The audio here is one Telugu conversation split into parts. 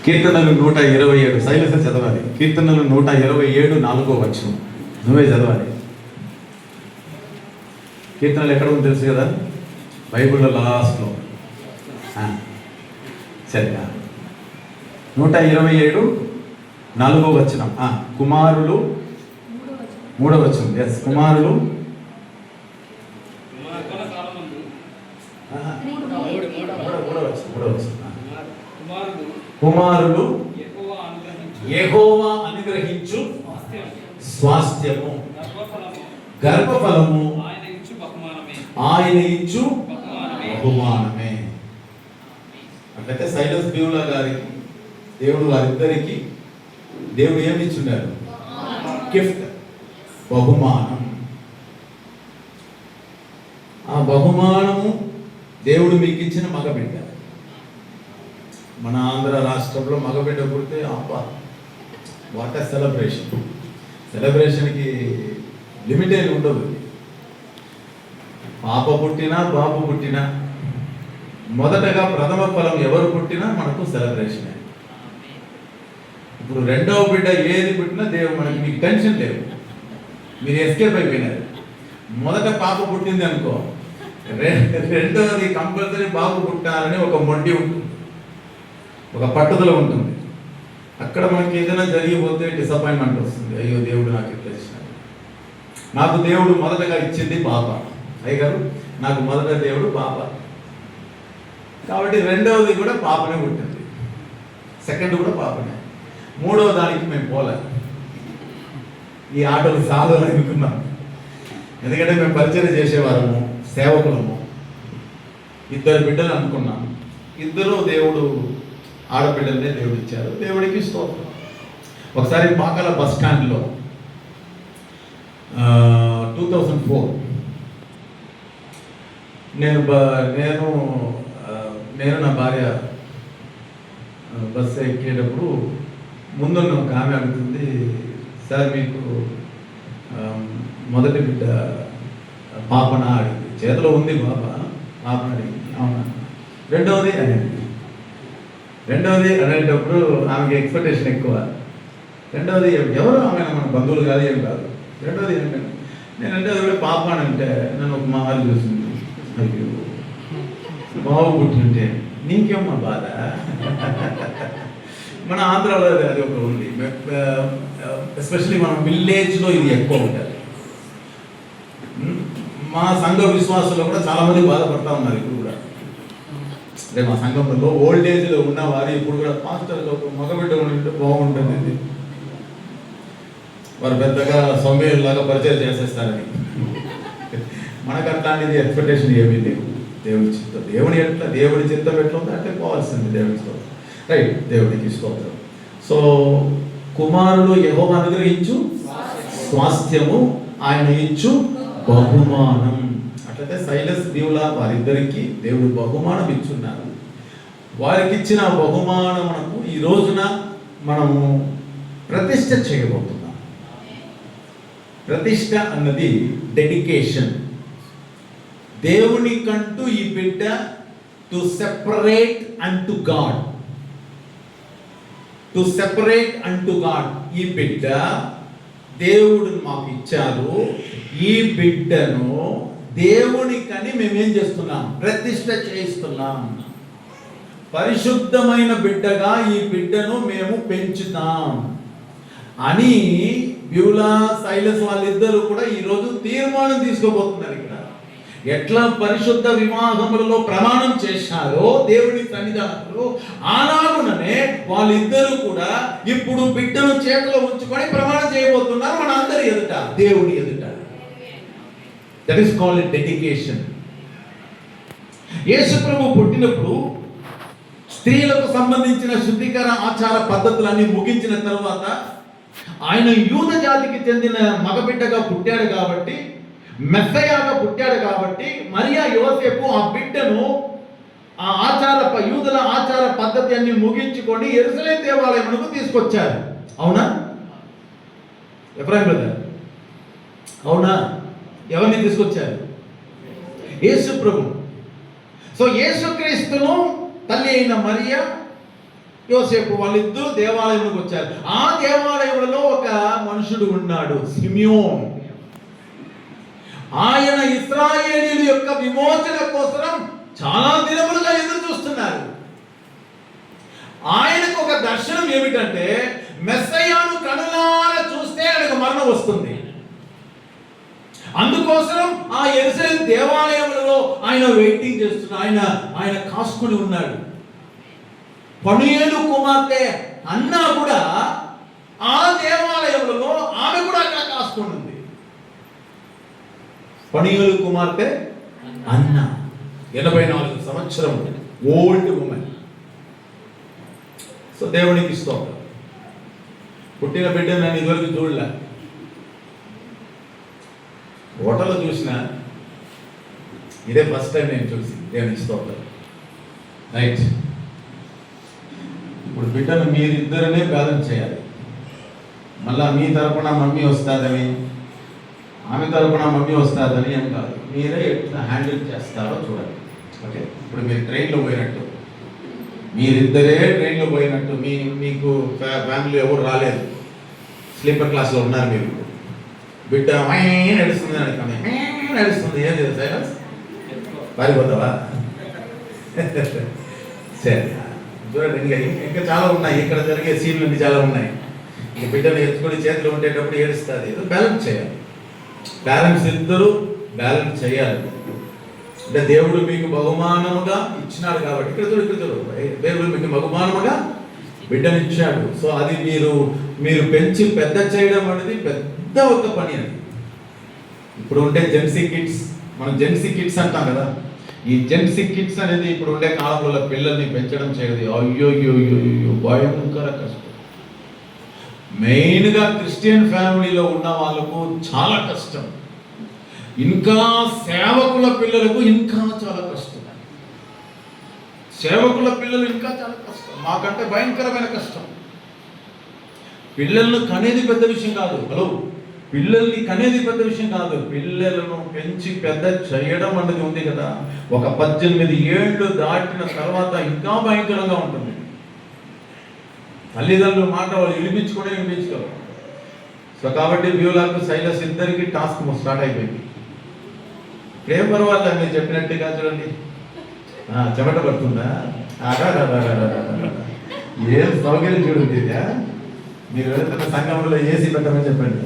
కీర్తనలు 127 శైలజ చదవాలి. కీర్తనలు 127 4వ వచనం నువ్వే చదవాలి. కీర్తనలు ఎక్కడ ఉంది తెలుసు కదా, బైబిల్లో లాస్ట్లో. సరే, 127 4వ వచనం. కుమారులు 3వ వచనం. ఎస్, కుమారులు కుమారులు యెహోవా అనుగ్రహించు స్వాస్థ్యము, గర్భఫలము ఆయన ఇచ్చు బహుమానమే. అట్లయితే సైలస్ బ్యూలా గారికి దేవుడు, వారిద్దరికి దేవుడు ఏమి ఇచ్చున్నారు? గిఫ్ట్, బహుమానం. ఆ బహుమానము దేవుడు మీకు ఇచ్చిన మగబిడ్డ. మన ఆంధ్ర రాష్ట్రంలో మగబిడ్డ పుడితే అబ్బా, వాట్ ఎ సెలబ్రేషన్. సెలబ్రేషన్కి లిమిట్ ఏమి ఉండదు. పాప పుట్టినా బాబు పుట్టినా మొదటగా ప్రథమ ఫలం ఎవరు పుట్టినా మనకు సెలబ్రేషన్. ఇప్పుడు రెండవ బిడ్డ ఏది పుట్టినా దేవుడు మనకి, మీకు టెన్షన్ లేదు, మీరు ఎస్కేప్ అయిపోయినారు. మొదట పాప పుట్టింది అనుకో, రెండవది కంపల్సరీ బాబు పుట్టాలని ఒక మొండి ఉంటుంది, ఒక పట్టుదల ఉంటుంది. అక్కడ మనకి ఏదైనా జరిగిపోతే డిసప్పాయింట్మెంట్ వస్తుంది. అయ్యో దేవుడు నాకు ఇట్లా ఇచ్చినాడు. నాకు దేవుడు మొదటగా ఇచ్చింది పాప. అయ్యగారు నాకు మొదట దేవుడు పాప, కాబట్టి రెండవది కూడా పాపనే పుట్టింది, సెకండ్ కూడా పాపనే. మూడవ దానికి మేము పోలే, ఈ ఆటలు సాధువులు అనుకున్నాం. ఎందుకంటే మేము పరిచయం చేసేవారము, సేవకులము. 2 బిడ్డలు అనుకున్నాం. 2 దేవుడు ఆడబిడ్డలనే దేవుడు ఇచ్చారు. దేవుడికి స్తోత్రం. ఒకసారి పాకాల బస్ స్టాండ్లో 2004 నేను నా భార్య బస్సు ఎక్కేటప్పుడు ముందున్న ఒక ఆమె అడుగుతుంది, సార్ మీకు మొదటి బిడ్డ పాపన అడిగింది, చేతిలో ఉంది పాపన అడిగింది. అవునా? రెండవది అనేటప్పుడు ఆమెకి ఎక్స్పెక్టేషన్ ఎక్కువ. రెండవది ఎవరు? ఆమె మన బంధువులు కాదు, ఏం కాదు. రెండవది ఏంటంటే, నేను రెండవది కూడా పాప అని అంటే నన్ను ఒక మాలు చూసింది, అయ్యో బాబు పుట్టింటే నీకేమో బాధ. మన ఆంధ్రాలో అది ఒక ఉంది, ఎస్పెషల్లీ మన విలేజ్లో ఇది ఎక్కువ ఉంటుంది. మా సంఘ విశ్వాసంలో కూడా చాలామంది బాధపడతా ఉన్నారు ఇప్పుడు కూడా. అదే మా సంఘంలో ఓల్డ్ ఏజ్లో ఉన్నవారు ఇప్పుడు కూడా పాస్టర్లో మగబిడ్డ ఉంటే బాగుంటుంది, వారు పెద్దగా సౌమ్యులాగా పరిచయం చేసేస్తారని. మనకు అట్లాంటిది ఎక్స్పెక్టేషన్ ఏమీ లేవు. దేవుడి చిత్తం, దేవుడి చిత్తం ఎట్లా ఉందో అట్లే పోవాల్సింది. దేవుడి స్తోత్రం. రైట్, దేవుడికి స్తోత్రం. సో కుమారులు యెహోవా అనుగ్రహించు స్వాస్థ్యము, ఆయన ఇచ్చు బహుమానం. అట్లయితే సైలస్ బ్యూలా వారిద్దరికి దేవుడు బహుమానం ఇచ్చున్నారు. వారికి ఇచ్చిన బహుమానమునకు ఈ రోజున మనము ప్రతిష్ఠ చేయబోతున్నాం. ప్రతిష్ఠ అన్నది డెడికేషన్. దేవునికంటూ ఈ బిడ్డ to separate unto God, to separate unto God. ఈ బిడ్డ దేవుడు మాకు ఇచ్చారు. ఈ బిడ్డను దేవునికని మేమేం చేస్తున్నాం? ప్రతిష్ఠ చేయిస్తున్నాం. పరిశుద్ధమైన బిడ్డగా ఈ బిడ్డను మేము పెంచుతాం అని బ్యూలా, సైలస్ వాళ్ళిద్దరూ కూడా ఈరోజు తీర్మానం తీసుకోబోతున్నారు. ఇక్కడ ఎట్లా పరిశుద్ధ వివాహములలో ప్రమాణం చేశారో దేవుని సన్నిధానంలో, అలాగుననే వాళ్ళిద్దరూ కూడా ఇప్పుడు బిడ్డను చేతిలో ఉంచుకొని ప్రమాణం చేయబోతున్నారు మన అందరి ఎదుట, దేవుని ఎదుట. That is called dedication. Yesu ప్రభు పుట్టినప్పుడు స్త్రీలకు సంబంధించిన శుద్ధీకరణ ఆచార పద్ధతులన్నీ ముగించిన తర్వాత ఆయన యూద జాతికి చెందిన మగబిడ్డగా పుట్టాడు కాబట్టి, మెస్సయాగా పుట్టాడు కాబట్టి, మరియా యోసేపు ఆ బిడ్డను ఆ యూదుల ఆచార పద్ధతి అన్ని ముగించుకొని యెరూషలేము దేవాలయమునకు తీసుకొచ్చారు. అవునా ఎఫ్రాయిం బ్రదర్? అవునా? ఎవరిని తీసుకొచ్చారు? యేసు ప్రభు. సో యేసుక్రీస్తును తల్లి అయిన మరియా యోసేపు వాళ్ళిద్దరూ దేవాలయంలోకి వచ్చారు. ఆ దేవాలయంలో ఒక మనుషుడు ఉన్నాడు, సిమియోన్. ఆయన ఇశ్రాయేలీయుల యొక్క విమోచన కోసం చాలా దినములుగా ఎదురు చూస్తున్నారు. ఆయనకు ఒక దర్శనం ఏమిటంటే, మెస్సయ్యను కనులారా చూస్తే ఆయనకు మరణం వస్తుంది. అందుకోసం ఆ యెరూషలేము దేవాలయంలో ఆయన వెయిటింగ్ చేస్తున్నాడు. ఆయన కాసుకుని ఉన్నాడు. పనుయేలు కుమార్తె అన్నా కూడా ఆ దేవాలయంలో ఆమె కూడా అక్కడ కాసుకుని ఉంది. పనుయేలు కుమార్తె అన్న 84 సంవత్సరం ఓల్డ్ ఉమెన్. సో దేవునికి స్తోత్రం. పుట్టిన బిడ్డ నేను ఇదివరకు చూడలే, హోటల్లో చూసిన, ఇదే ఫస్ట్ టైం నేను చూసి. దేవునికి స్తోత్రం. రైట్. ఇప్పుడు బిడ్డను మీరిద్దరనే బ్యాలెన్స్ చేయాలి. మళ్ళా మీ తరపున మమ్మీ వస్తుందని, ఆమె తరపున మమ్మీ వస్తుందని ఏం కాదు. మీరే ఎట్లా హ్యాండిల్ చేస్తారో చూడండి. ఓకే. ఇప్పుడు మీరు ట్రైన్లో పోయినట్టు, మీరిద్దరే ట్రైన్లో పోయినట్టు, మీకు ఫ్యామిలీ ఎవరు రాలేదు, స్లీపర్ క్లాస్లో ఉన్నారు మీరు. బిడ్డ నడుస్తుంది నడుస్తుంది, ఏం లేదు సైలెన్స్, పారిపోతావా? సరే చూడండి, ఇంకా చాలా ఉన్నాయి. ఇక్కడ జరిగే సీన్లు చాలా ఉన్నాయి. ఇంక బిడ్డను ఎత్తుకొని చేతిలో ఉండేటప్పుడు ఏడుస్తుంది. ఏదో బ్యాలెన్స్ చేయాలి. బ్యాలెన్స్ ఇద్దరు బ్యాలెన్స్ చేయాలి. అంటే దేవుడు మీకు బహుమానముగా ఇచ్చినాడు కాబట్టి, ఇక్కడ చూడు దేవుడు మీకు బహుమానముగా బిడ్డను ఇచ్చాడు. సో అది మీరు పెంచి పెద్ద చేయడం అనేది పెద్ద ఒక పని. అది ఇప్పుడు ఉండే జెన్సీ కిడ్స్, మనం జెన్సీ కిడ్స్ అంటాం కదా, ఈ జెన్సీ కిడ్స్ అనేది ఇప్పుడు ఉండే కాలంలో పిల్లల్ని పెంచడం చేయదు. అయ్యో భయంకర కష్టం. మెయిన్గా క్రిస్టియన్ ఫ్యామిలీలో ఉన్న వాళ్ళకు చాలా కష్టం. ఇంకా సేవకుల పిల్లలకు ఇంకా చాలా కష్టం. సేవకుల పిల్లలు ఇంకా చాలా కష్టం, మాకంటే భయంకరమైన కష్టం. పిల్లలను కనేది పెద్ద విషయం కాదు. హలో, పిల్లల్ని కనేది పెద్ద విషయం కాదు. పిల్లలను పెంచి పెద్ద చేయడం అనేది ఉంది కదా, ఒక 18 ఏళ్ళు దాటిన తర్వాత ఇంకా భయంకరంగా ఉంటుంది. తల్లిదండ్రుల మాట వాళ్ళు వినిపించుకోరు. సో కాబట్టి బ్యూలాకు సైలస్ ఇద్దరికి టాస్క్ స్టార్ట్ అయిపోయింది. ఏం పర్వాలేదు, మీరు చెప్పినట్టుగా చూడండి. చెమట పడుతుందా? ఏం సౌకర్యం చూడండి. మీరు వెళుతున్న సంఘంలో ఏసీ పెట్టమని చెప్పండి.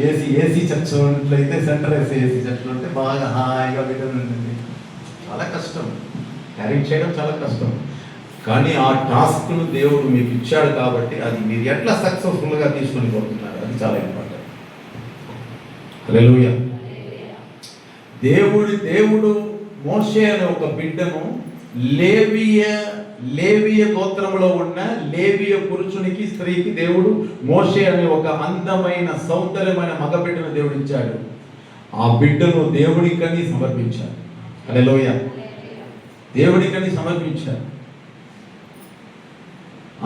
ఏసీ చర్చ్ ఉన్నట్లయితే, సెంటర్ ఏసీ చర్చ్ ఉంటే బాగా హాయిగా ఉంటుంది. చాలా కష్టం, క్యారీ చేయడం చాలా కష్టం. కానీ ఆ టాస్క్ను దేవుడు మీకు ఇచ్చాడు కాబట్టి అది మీరు ఎట్లా సక్సెస్ఫుల్గా తీసుకొని పోతున్నారు, అది చాలా ఇంపార్టెంట్. హల్లెలూయా. దేవుడు మోషే అనే ఒక బిడ్డను లేవియ గోత్రంలో ఉన్న లేవియ పురుషునికి, స్త్రీకి దేవుడు మోషే అనే ఒక అందమైన సౌందర్యమైన మగ బిడ్డను దేవుడు ఇచ్చాడు. ఆ బిడ్డను దేవుడికని సమర్పించాడు. హల్లెలూయా. దేవుడికని సమర్పించాడు.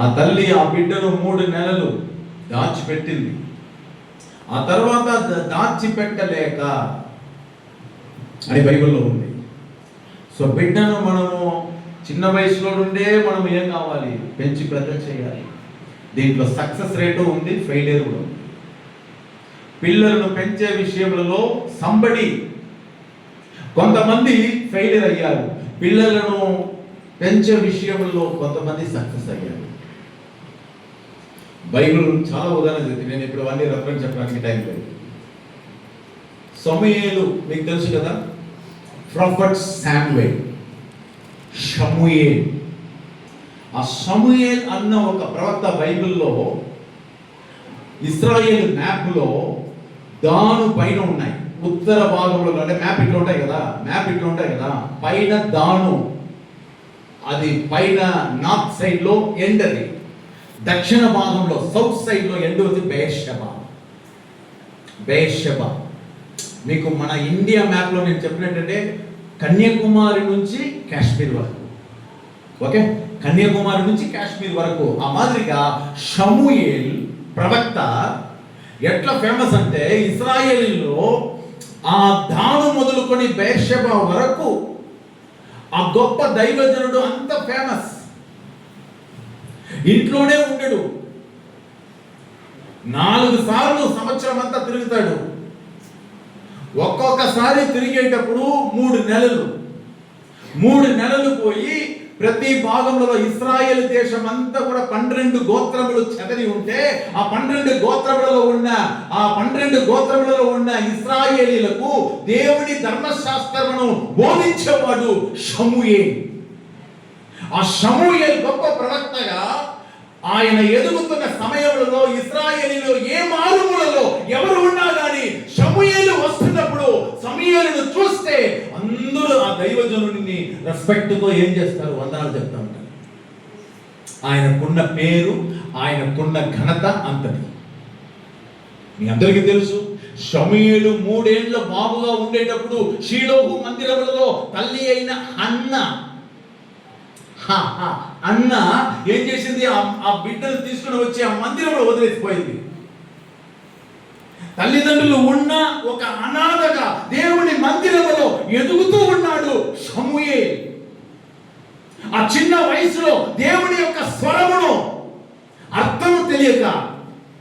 ఆ తల్లి ఆ బిడ్డను 3 నెలలు దాచిపెట్టింది. ఆ తర్వాత దాచిపెట్టలేక అని బైబిల్లో ఉంది. సో బిడ్డను మనము చిన్న వయసులో నుండే మనం ఏం కావాలి, పెంచి పెద్ద చేయాలి. దీంట్లో సక్సెస్ రేటు ఉంది, ఫెయిలియర్ కూడా ఉంది. పిల్లలను పెంచే విషయంలో కొంతమంది ఫెయిలియర్ అయ్యారు, పిల్లలను పెంచే విషయంలో కొంతమంది సక్సెస్ అయ్యారు. బైబిల్ చాలా ఉదాహరణ చెప్తుంది. నేను ఇప్పుడు అన్ని రెఫరెన్స్ చెప్పడానికి టైం లేదు. సమూయేలు మీకు తెలుసు కదా, ప్రొఫెట్ శామ్యూయేల్, షమూయేల్. ఆ షమూయేల్ అన్న ఒక ప్రవక్త బైబిల్లో ఇశ్రాయేల్ మ్యాప్లో దాను పైన ఉన్నాయి. ఉత్తర భాగంలో అంటే మ్యాప్ ఇట్లా ఉంటాయి కదా, పైన దాను, అది పైన నార్త్ సైడ్లో ఎండ్, అది దక్షిణ భాగంలో సౌత్ సైడ్లో ఎండ్ ఉంది బేర్షెబా. మీకు మన ఇండియా మ్యాప్లో నేను చెప్పినట్టంటే కన్యాకుమారి నుంచి కాశ్మీర్ వరకు. ఓకే, కన్యాకుమారి నుంచి కాశ్మీర్ వరకు. ఆ మాదిరిగా షమూయేల్ ప్రవక్త ఎట్లా ఫేమస్ అంటే, ఇశ్రాయేలీలో ఆ దాను మొదలుకొని బేర్షెబా వరకు ఆ గొప్ప దైవజనుడు అంత ఫేమస్, ఇంట్లోనే ఉండడు, 4 సార్లు సంవత్సరం అంతా తిరుగుతాడు. ఒక్కొక్కసారి తిరిగేటప్పుడు 3 నెలలు పోయి ప్రతి భాగంలో ఇశ్రాయేల్ దేశం అంతా కూడా 12 గోత్రములు చెదరి ఉంటే ఆ 12 గోత్రములలో ఉన్న ఇశ్రాయేలీలకు దేవుని ధర్మశాస్త్రమును బోధించేవాడు షమూయేలు. ఆ షమూయేలు గొప్ప ప్రవక్తగా ఆయన ఎదుగుతున్న సమయంలో ఇశ్రాయేలీలో ఏ మారుమూలలో ఎవరు ఉన్నా గాని షమూయేలు వస్తున్నప్పుడు సమూయేలును చూస్తే అందరూ ఆ దైవజనుడిని రెస్పెక్ట్ తో ఏం చేస్తారు? వందనాలు చెప్తా ఉంటారు. ఆయనకున్న పేరు, ఆయనకున్న ఘనత అంతటి. మీ అందరికీ తెలుసు, షమూయేలు 3 ఏళ్ల బాబుగా ఉండేటప్పుడు షీలోహు మందిరములలో తల్లి అయిన అన్న ఏం చేసింది? ఆ బిడ్డను తీసుకుని వచ్చి ఆ మందిరంలో వదిలేసిపోయింది. తల్లిదండ్రులు ఉన్న ఒక అనాథగా దేవుని మందిరంలో ఎదుగుతూ ఉన్నాడు షమూయేలు. ఆ చిన్న వయసులో దేవుని యొక్క స్వరమును అర్థం తెలియక,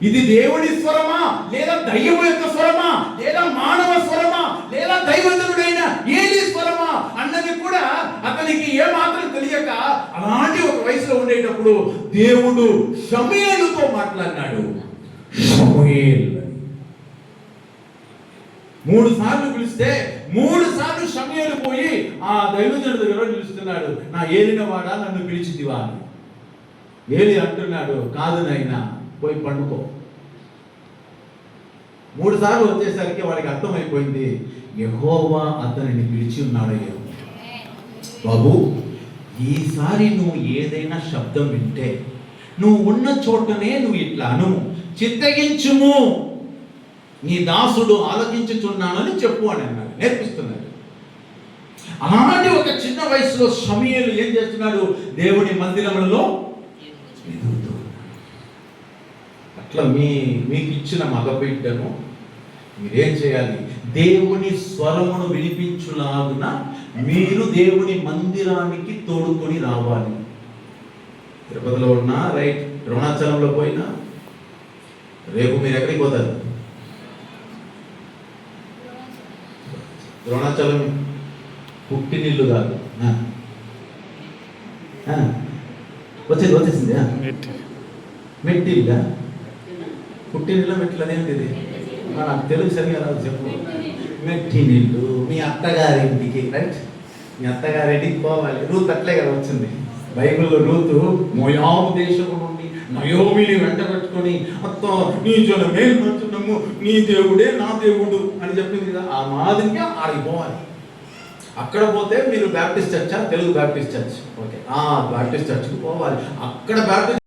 ఇది దేవుని స్వరమా లేదా దయ్యము యొక్క స్వరమా లేదా మానవ స్వరమా లేదా దైవజనుడైన ఏలి స్వరమా అన్నది కూడా అతనికి ఏమాత్రం తెలియక అలాంటి ఒక వయసులో ఉండేటప్పుడు దేవుడు షమూయేలుతో మాట్లాడినాడు. షమూయేలు 3 సార్లు పిలిస్తే 3 సార్లు షమూయేలు పోయి ఆ దైవజనుడి దగ్గర పిలుస్తున్నాడు, నా ఏలిన వాడా నన్ను పిలిచితివా అని. ఏలి అంటున్నాడు, కాదు నాయనా, పోయి పండుకో. 3 సార్లు వచ్చేసరికి వాడికి అర్థమైపోయింది, యెహోవా అతనిని పిలిచి ఉన్నాడయ్యో. బాబు, ఈసారి నువ్వు ఏదైనా శబ్దం వింటే నువ్వు ఉన్న చోటనే నువ్వు ఇట్లా అను, చిత్తగించుము, నీ దాసుడు ఆలకించుచున్నానని చెప్పు అని అన్నాడు, నేర్పిస్తున్నాడు. అలాంటి ఒక చిన్న వయసులో షమూయేలు ఏం చేస్తున్నాడు? దేవుని మందిరములలో ఎదుగుతూ. అట్లా మీకు ఇచ్చిన మగబిడ్డను మీరేం చేయాలి? దేవుని స్వరమును వినిపించులాగున మీరు దేవుని మందిరానికి తోడుకొని రావాలి. తిరుపతిలో ఉన్నా రైట్, ద్రోణాచలంలో పోయినా, రేపు మీరు ఎక్కడికి పోతారు? ద్రోణాచలం పుట్టినిల్లు కాదు, వచ్చేసింది మెట్టిల్లా. పుట్టినిల్లు మెట్లు అనేది నాకు తెలుగు సరిగా రాదు, చెప్పు. మెట్టినిల్లు మీ అత్తగారింటికి, రైట్? మీ అత్తగారింటికి పోవాలి. రూత్ అట్లే కదా వచ్చింది. బైబిల్లో రూతు మోయాబు దేశము నుండి నయోమిని వెంట పెట్టుకొని, అత్త నీ జనమే నచ్చున్నాము, నీ దేవుడే నా దేవుడు అని చెప్పింది కదా. ఆ మాదిరిగా ఆడికి పోవాలి. అక్కడ పోతే మీరు బ్యాప్టిస్ట్ చర్చా? Telugu Baptist church, okay, Baptist చర్చ్కి పోవాలి. అక్కడ బ్యాప్టిస్ట్